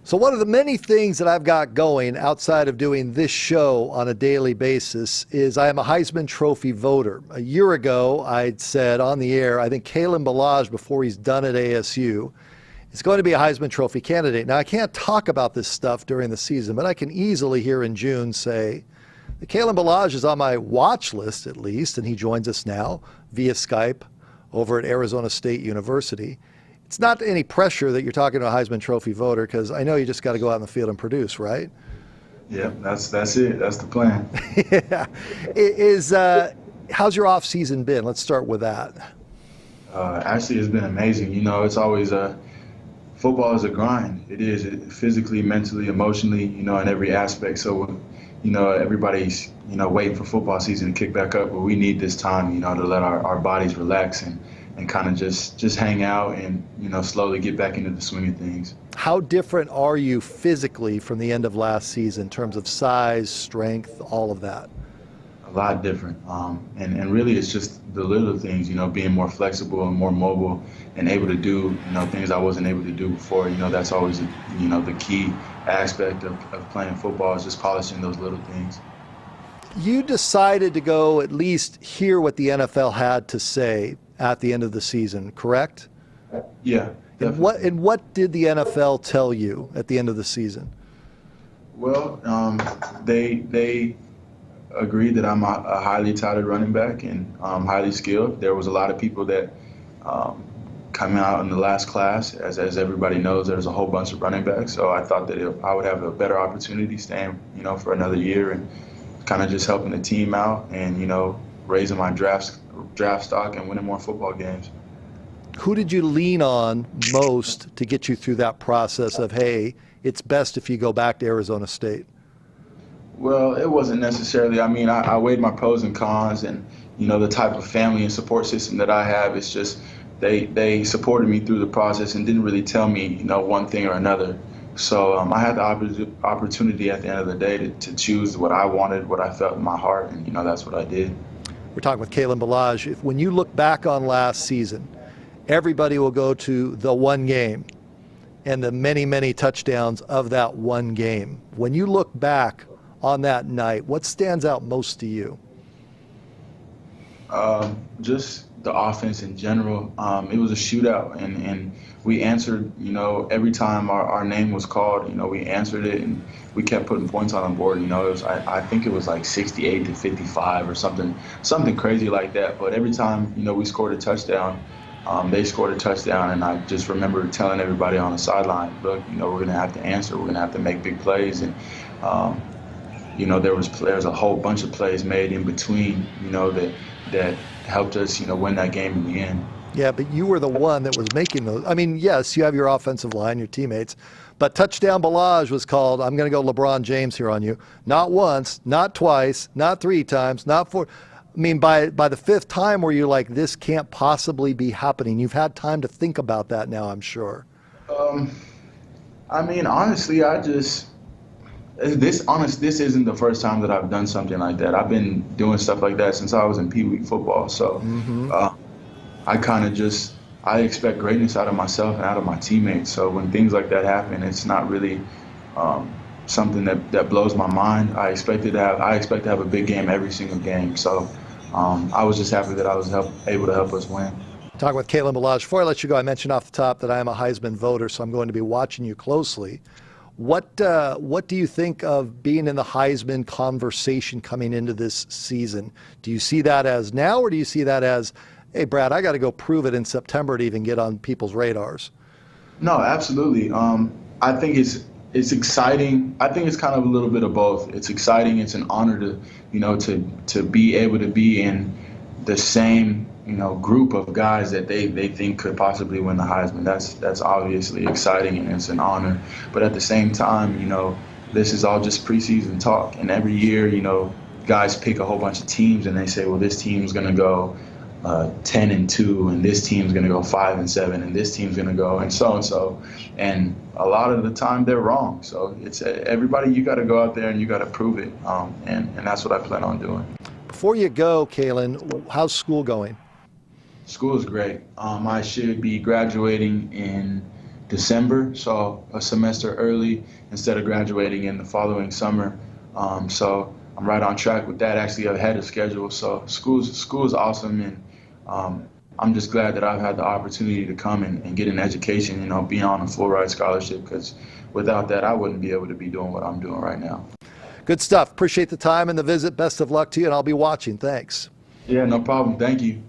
So one of the many things that I've got going outside of doing this show on a daily basis is I am a Heisman Trophy voter. A year ago, I'd said on the air, I think Kalen Ballage, before he's done at ASU, is going to be a Heisman Trophy candidate. Now, I can't talk about this stuff during the season, but I can easily here in June say that Kalen Ballage is on my watch list at least, and he joins us now via Skype over at Arizona State University. It's not any pressure that you're talking to a Heisman Trophy voter, because I know you just got to go out in the field and produce, right? Yeah, that's it. That's the plan. Yeah. How's your off season been? Let's start with that. Actually, it's been amazing. It's always football is a grind. It is physically, mentally, emotionally, in every aspect. So, everybody's, waiting for football season to kick back up, but we need this time, to let our bodies relax and kind of just hang out and, slowly get back into the swing of things. How different are you physically from the end of last season in terms of size, strength, all of that? A lot different. And really it's just the little things, being more flexible and more mobile and able to do, things I wasn't able to do before. That's always, the key aspect of playing football is just polishing those little things. You decided to go at least hear what the NFL had to say at the end of the season, correct? Yeah. And what did the NFL tell you at the end of the season? Well, they agreed that I'm a highly touted running back and highly skilled. There was a lot of people that come out in the last class. As everybody knows, there's a whole bunch of running backs. So I thought that I would have a better opportunity staying, for another year and kind of just helping the team out and, raising my draft stock and winning more football games. Who did you lean on most to get you through that process of, hey, it's best if you go back to Arizona State? Well, it wasn't necessarily. I weighed my pros and cons and, the type of family and support system that I have. It's just they supported me through the process and didn't really tell me, one thing or another. So I had the opportunity at the end of the day to choose what I wanted, what I felt in my heart, and, that's what I did. We're talking with Kalen Ballage. When you look back on last season, everybody will go to the one game and the many, many touchdowns of that one game. When you look back on that night, what stands out most to you? Just the offense in general. It was a shootout, and we answered, every time our name was called, we answered it, and we kept putting points on the board. I think it was like 68-55 or something crazy like that. But every time, we scored a touchdown, they scored a touchdown, and I just remember telling everybody on the sideline, look, we're going to have to answer. We're going to have to make big plays. And, there was a whole bunch of plays made in between, that helped us, win that game in the end. Yeah, but you were the one that was making those. Yes, you have your offensive line, your teammates, but touchdown Ballage was called. I'm going to go LeBron James here on you. Not once, not twice, not three times, not four. By the fifth time where you're like, this can't possibly be happening. You've had time to think about that now, I'm sure. Honestly, this isn't the first time that I've done something like that. I've been doing stuff like that since I was in Pee Wee football. So I expect greatness out of myself and out of my teammates. So when things like that happen, it's not really something that blows my mind. I expect to have a big game every single game. So I was just happy that I was able to help us win. Talking with Kalen Ballage. Before I let you go, I mentioned off the top that I am a Heisman voter, so I'm going to be watching you closely. What do you think of being in the Heisman conversation coming into this season? Do you see that as now, or do you see that as, hey, Brad, I got to go prove it in September to even get on people's radars? No, absolutely. I think it's exciting. I think it's kind of a little bit of both. It's exciting. It's an honor to be able to be in the same group of guys that they think could possibly win the Heisman. That's obviously exciting and it's an honor. But at the same time, this is all just preseason talk. And every year, guys pick a whole bunch of teams and they say, well, this team's going to go 10-2, and this team's going to go 5-7, and this team's going to go and so. And a lot of the time they're wrong. So it's everybody, you got to go out there and you got to prove it. And that's what I plan on doing. Before you go, Kalen, how's school going? School is great. I should be graduating in December, so a semester early instead of graduating in the following summer. So I'm right on track with that, actually ahead of schedule. So school is awesome, and I'm just glad that I've had the opportunity to come and get an education, be on a full ride scholarship, because without that, I wouldn't be able to be doing what I'm doing right now. Good stuff. Appreciate the time and the visit. Best of luck to you, and I'll be watching. Thanks. Yeah, no problem. Thank you.